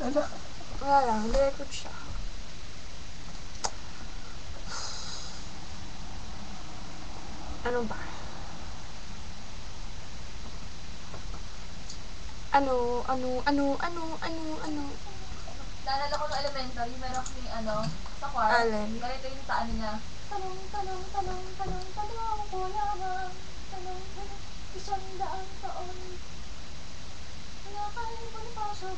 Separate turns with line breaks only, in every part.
Ano?
Wala lang, record siya. Ano ba? Ano?
Naalala ko ng elementary, meron kami sa choir.
Alin?
Ganito yung taan niya. Tanong ko lamang. Tanong, isang daang taon. Kaya kay Bonifacio.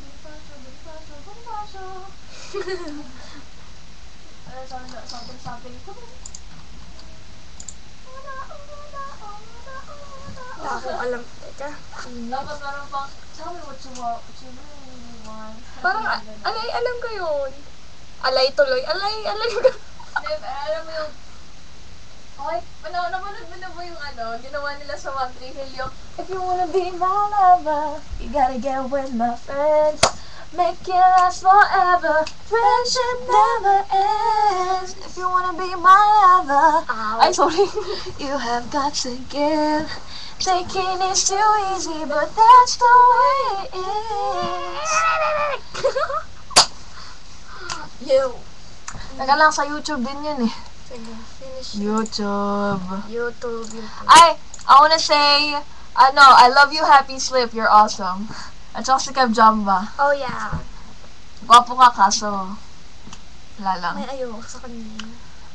Something.
Wala akong alam. Teka.
Tapos meron pang, tell me what you really want.
Parang, alay, alam ko yun. Alay tuloy. Alay.
Alam mo yung, okay, napanood mo na ba yung ginawa nila sa One Tree Hill yung, if you wanna be my lover, you gotta get with my friends, make it last forever, friendship never ends, if you wanna be my lover, ay, sorry, you have got to give, taking is too easy, but that's the way it is.
You.
Teka lang, sa YouTube din yun eh.
Sige, finish.
YouTube.
YouTube.
Ay, I wanna say, I love you, Happy Slip, you're awesome. At saka si Kev Jamba.
Oh, yeah.
Gwapo ka kaso, wala lang.
May ayoko sa kanya.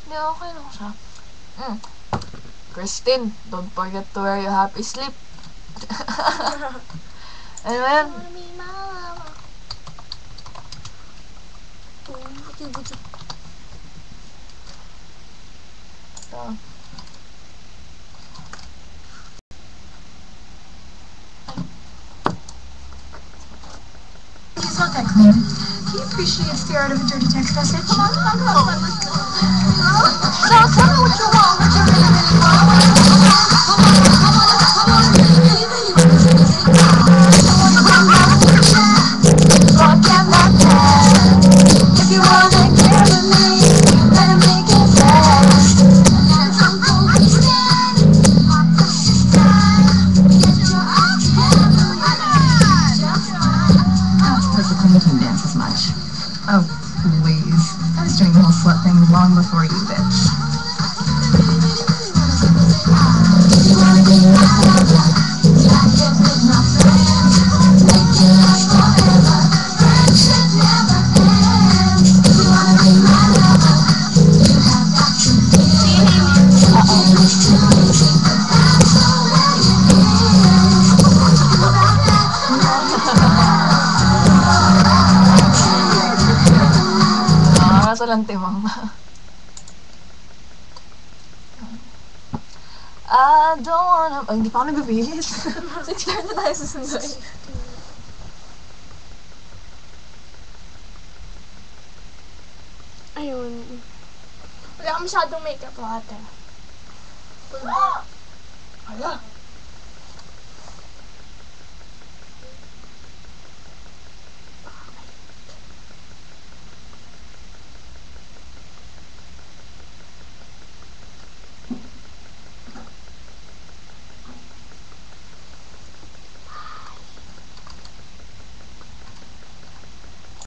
Hindi, okay lang siya. Christine, don't forget to wear your Happy Slip. Ano yun? Ito.
He's not that clean. He appreciates the art of a dirty text message. Come on, let's go. No, tell me what you want. What you really want. If you wanna get with me, better make it fast. Couldn't dance as much. Oh, please. I was doing the whole slut thing long before you, bitch.
Kaso lang timang. I don't wanna... Ay, hindi pa ako nagbibilis. 6 na tayo susunod.
Ayun. Wala ka masyadong makeup ate.
Hala!